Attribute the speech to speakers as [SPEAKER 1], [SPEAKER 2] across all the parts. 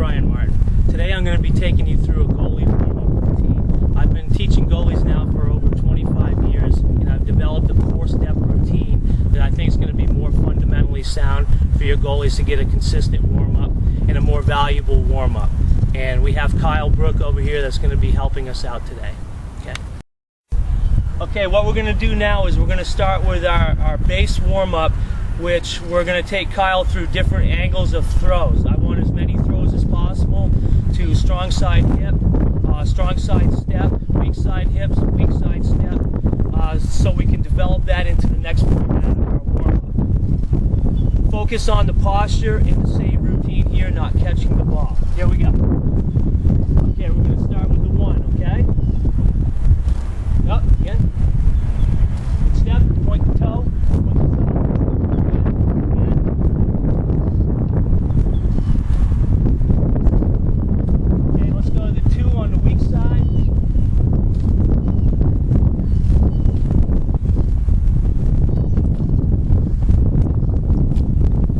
[SPEAKER 1] Brian Martin. Today I'm going to be taking you through a goalie warm-up routine. I've been teaching goalies now for over 25 years, and I've developed a 4-step routine that I think is going to be more fundamentally sound for your goalies to get a consistent warm-up and a more valuable warm-up. And we have Kyle Brook over here that's going to be helping us out today. Okay, what we're going to do now is we're going to start with our base warm-up, which we're going to take Kyle through different angles of throws. I want as many throws as possible to strong side hip, strong side step, weak side hips, weak side step, so we can develop that into the next format of our warm-up. Focus on the posture in the same routine here, not catching the ball. Here we go. Okay, we're going to start with the 1, okay? Up, again. Good step, point the toe, point the toe. Good, again. Okay, let's go to the 2 on the weak side.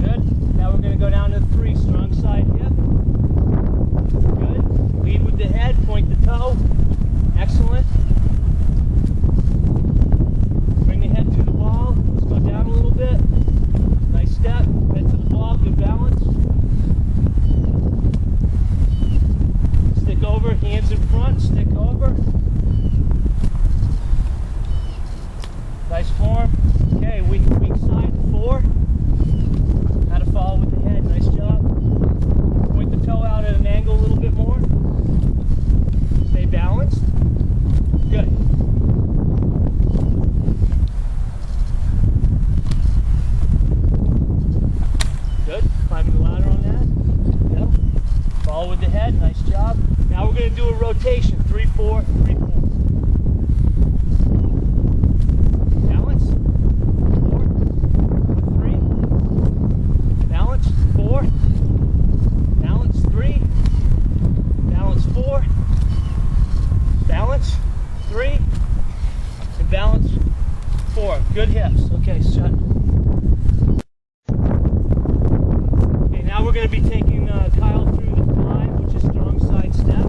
[SPEAKER 1] Good. Now we're going to go down to 3, strong side hip. Good. Lead with the head, point the toe. Excellent. Hands in front, stick over. Nice form. Okay, weak side 4. How to follow with the head, nice job. Point the toe out at an angle a little bit more. Stay balanced. Good. Good. Climbing the ladder on that. Yep. Follow with the head, nice job. Now we're going to do a rotation, 3-4, 3-4. Balance, 4, 3. Balance, 4. Balance, 3. Balance, 4. Balance, 3. And balance, 4. Good hips. Okay, shut. Okay, now we're going to be taking Kyle through the 5, which is strong side step.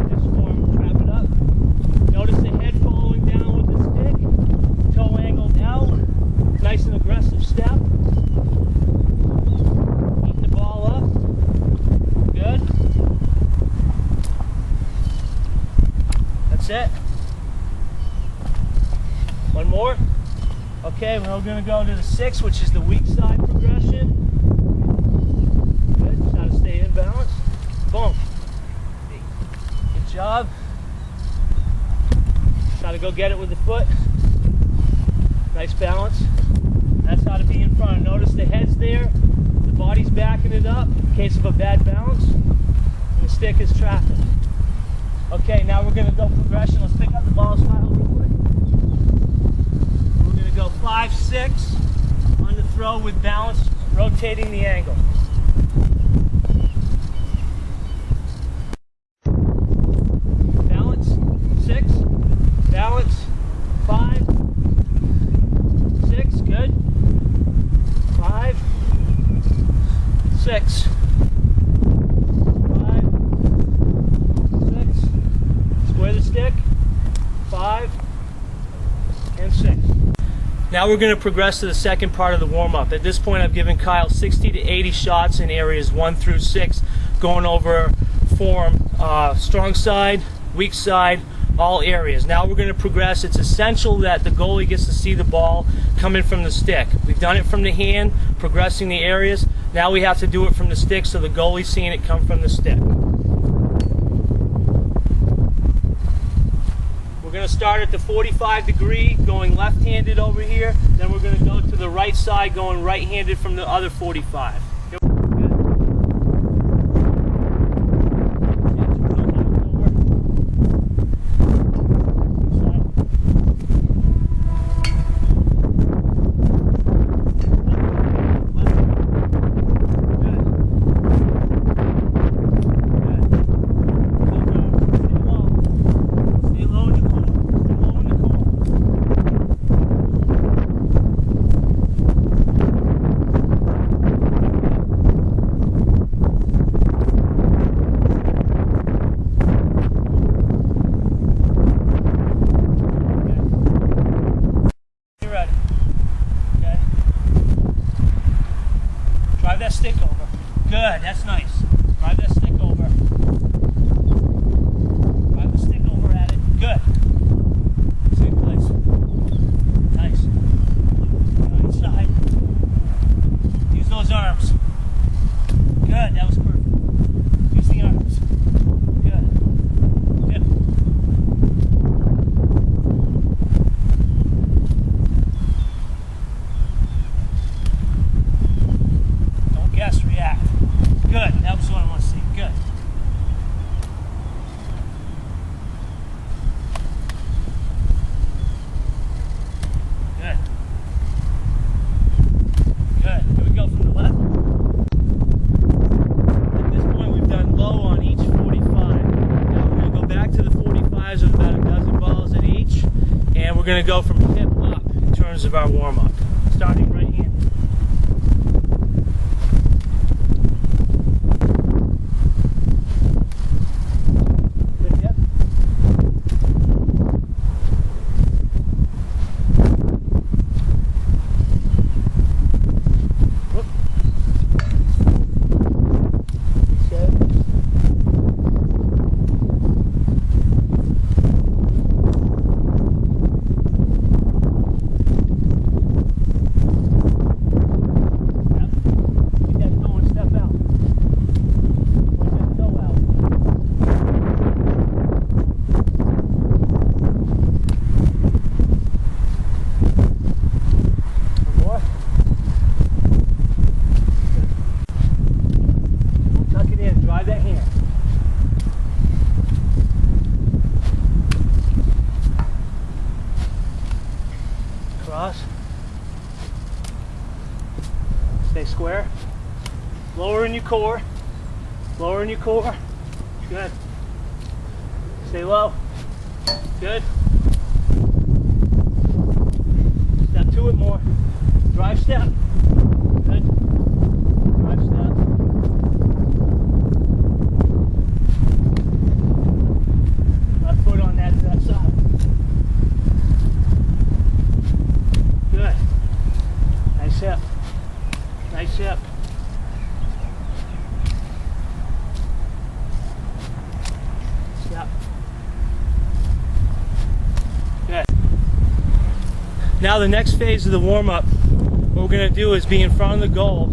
[SPEAKER 1] This form, wrap it up. Notice the head following down with the stick. Toe angled out. Nice and aggressive step. Keep the ball up. Good. That's it. One more. Okay, we're going to go to the 6, which is the weak side progression. Good. Try to stay in balance. Boom. Good job. Try to go get it with the foot. Nice balance. That's how to be in front. Notice the head's there. The body's backing it up in case of a bad balance. And the stick is trapping. Okay, now we're going to go progression. Let's pick up the ball style real quick. We're going to go 5-6 on the throw with balance, rotating the angle. Balance, 6. Balance, 5. 6, good. 5. 6. 5. 6. Square the stick. 5. And 6. Now we're going to progress to the second part of the warm-up. At this point I've given Kyle 60 to 80 shots in areas 1 through 6, going over form, strong side, weak side, all areas. Now we're going to progress. It's essential that the goalie gets to see the ball coming from the stick. We've done it from the hand, progressing the areas. Now we have to do it from the stick so the goalie's seeing it come from the stick. We're going to start at the 45 degree, going left-handed over here. Then we're going to go to the right side, going right-handed from the other 45. Drive that stick over. Good, that's nice. Drive that stick over. Drive the stick over at it. Good. Same place. Nice. On each side. Use those arms. Good, that was perfect. Use the arms. Good. Good. Don't guess, react. Good, that was what I want to see. Good. Good. Good. Here we go from the left. At this point, we've done low on each 45. Now we're going to go back to the 45s with about a dozen balls at each, and we're going to go from hip up in terms of our warm-up. Starting right hand. Good hip. Whoop. Reset. Yep. Keep that toe and step out. Point that toe out. One more. Tuck it in. Drive that hand. Cross. Stay square. Lower in your core. Lower in your core. Good. Stay low. Good. Step to it more. Drive step. Good. Drive step. Left foot on that side. Good. Nice hip. Nice hip. Step. Good. Now the next phase of the warm-up, what we're going to do is be in front of the goal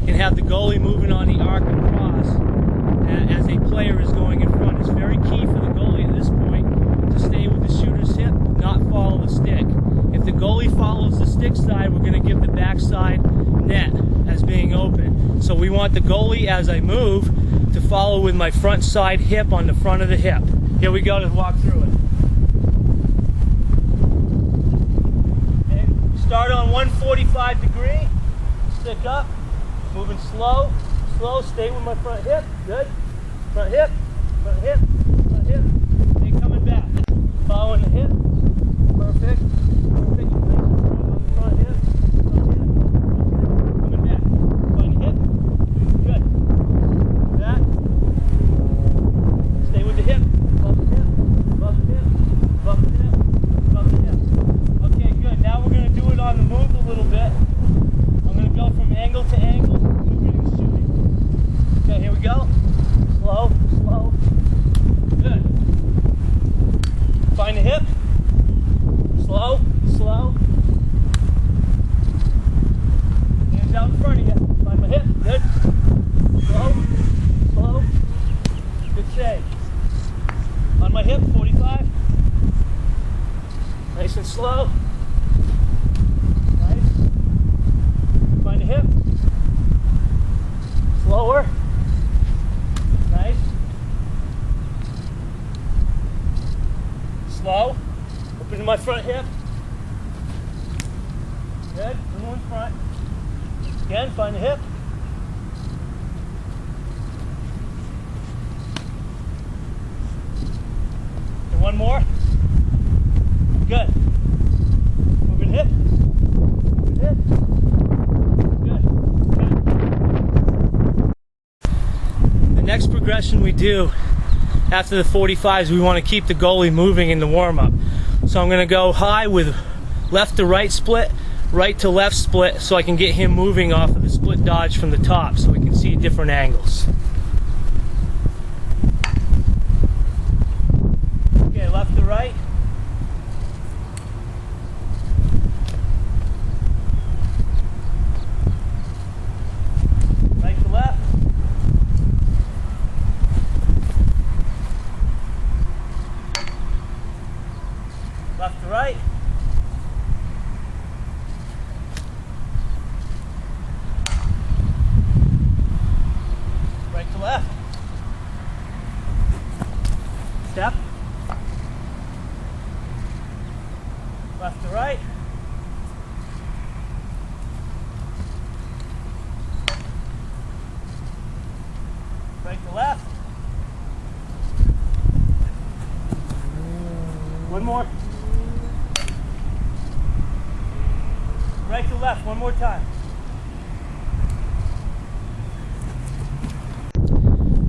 [SPEAKER 1] and have the goalie moving on the arc across as a player is going in front. It's very key for the goalie at this point to stay with the shooter's hip, not follow the stick. If the goalie follows the stick side, we're going to give the backside net as being open. So we want the goalie, as I move, to follow with my front side hip on the front of the hip. Here we go to walk through it. Okay. Start on 145 degree, stick up, moving slow, slow, stay with my front hip, good. Front hip, front hip, front hip, and coming back. Following the hip, perfect, perfect. On the front hip, coming back. Find the hip, good. Back, stay with the hip, above the hip, above the hip, above the hip, above the hip. Okay, good. Now we're going to do it on the move a little bit. I'm going to go from angle to angle, moving and shooting. Okay, here we go. Slow, slow. Good. Find the hip. Slow, slow. Hands out in front of you. Find my hip. Good. Slow, slow. Good save. On my hip, 45. Nice and slow. Nice. Find the hip. Slower. Nice. Slow. Open to my front hip. Good. Little in front. Again, find the hip. And one more. Good. Moving hip. Moving hip. Good. The next progression we do after the 45s, we want to keep the goalie moving in the warm-up. So I'm going to go high with left to right split, right to left split so I can get him moving off of the split dodge from the top so we can see different angles. Okay, left to right. Right to left. Left to right. Right to left. Step. Left to right. Right to left. One more. Right to left, one more time.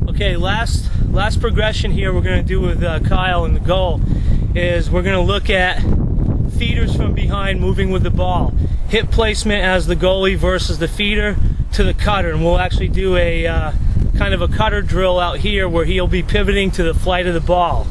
[SPEAKER 1] Okay, last progression here we're going to do with Kyle in the goal is we're going to look at feeders from behind moving with the ball. Hip placement as the goalie versus the feeder to the cutter, and we'll actually do a kind of a cutter drill out here where he'll be pivoting to the flight of the ball.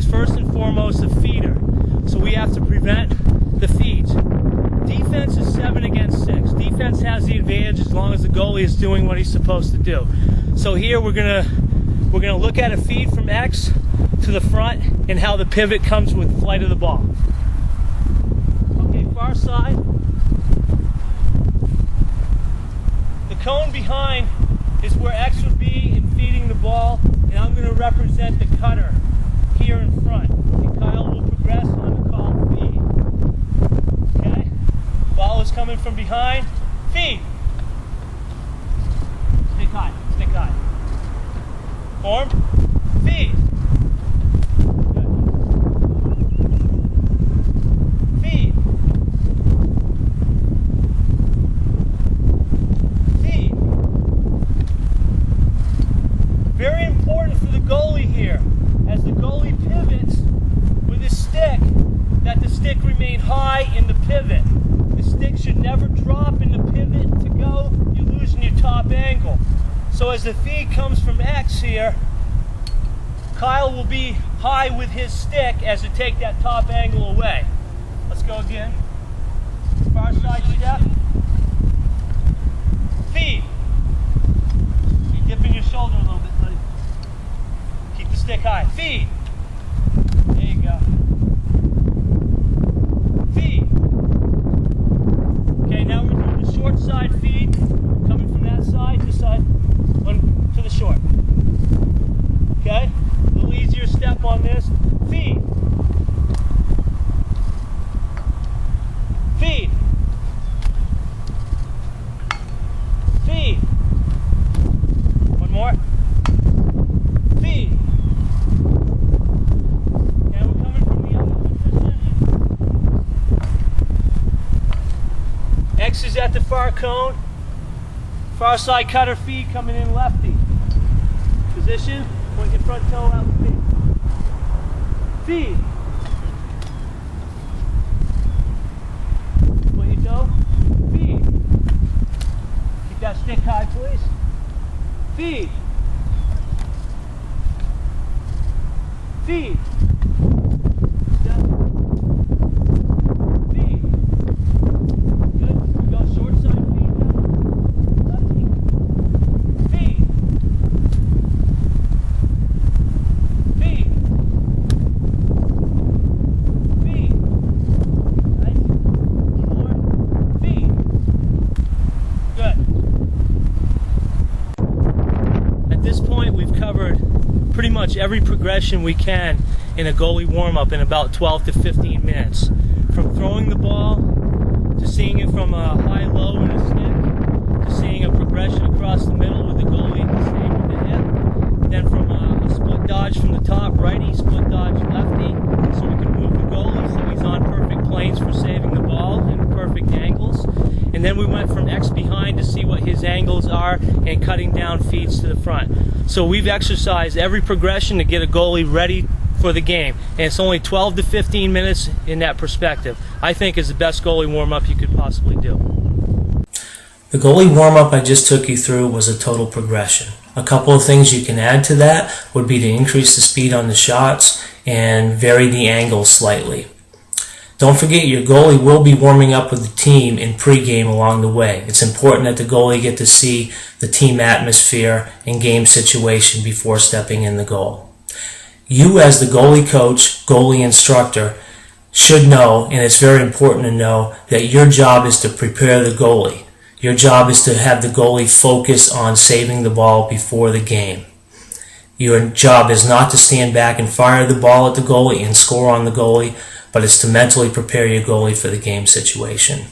[SPEAKER 1] First and foremost a feeder, so we have to prevent the feeds. Defense is 7 against 6. Defense has the advantage as long as the goalie is doing what he's supposed to do. So here we're gonna look at a feed from X to the front and how the pivot comes with flight of the ball. Okay, far side. The cone behind is where X would be in feeding the ball, and I'm going to represent the cutter here in front, and Kyle will progress on the call feed. Okay? Ball is coming from behind. Feed. Stick high. Stick high. Form. Feed. Good. Feed. Feed. Very important for the goalie here. As the goalie pivots with his stick, that the stick remain high in the pivot. The stick should never drop in the pivot to go. You're losing your top angle. So as the feed comes from X here, Kyle will be high with his stick as to take that top angle away. Let's go again. Far side step. Feed. You're dipping your shoulder a little bit, buddy. Keep the stick high. Feed. There you go. Feed. Okay, now we're doing the short side feed. Coming from that side, this side, one to the short. Okay? A little easier step on this. Feed. Feed. Feed. One more. Feed. Okay, we're coming from the other position. X is at the far cone. Far side cutter feed coming in lefty. Position, point your front toe out the feet. Feed. Point your toe. Feed. Keep that stick high, please. Feed. Feed. Step. Feed. Good. We go short side feed now. Lefty. Feed. Feed. Feed. Nice. One more. Feed. Good. this point, we've covered pretty much every progression we can in a goalie warm-up in about 12 to 15 minutes. From throwing the ball, to seeing it from a high-low and a stick, to seeing a progression across the middle with the goalie staying with the hip, then from a split dodge from the top, righty, split dodge lefty, so we can move the goalie so he's on perfect planes for saving the ball and perfect angles. And then we went from X behind to see what his angles are and cutting down feeds to the front. So we've exercised every progression to get a goalie ready for the game. And it's only 12 to 15 minutes in that perspective. I think is the best goalie warm-up you could possibly do.
[SPEAKER 2] The goalie warm-up I just took you through was a total progression. A couple of things you can add to that would be to increase the speed on the shots and vary the angle slightly. Don't forget your goalie will be warming up with the team in pregame along the way. It's important that the goalie get to see the team atmosphere and game situation before stepping in the goal. You as the goalie coach, goalie instructor, should know, and it's very important to know, that your job is to prepare the goalie. Your job is to have the goalie focus on saving the ball before the game. Your job is not to stand back and fire the ball at the goalie and score on the goalie, but it's to mentally prepare your goalie for the game situation.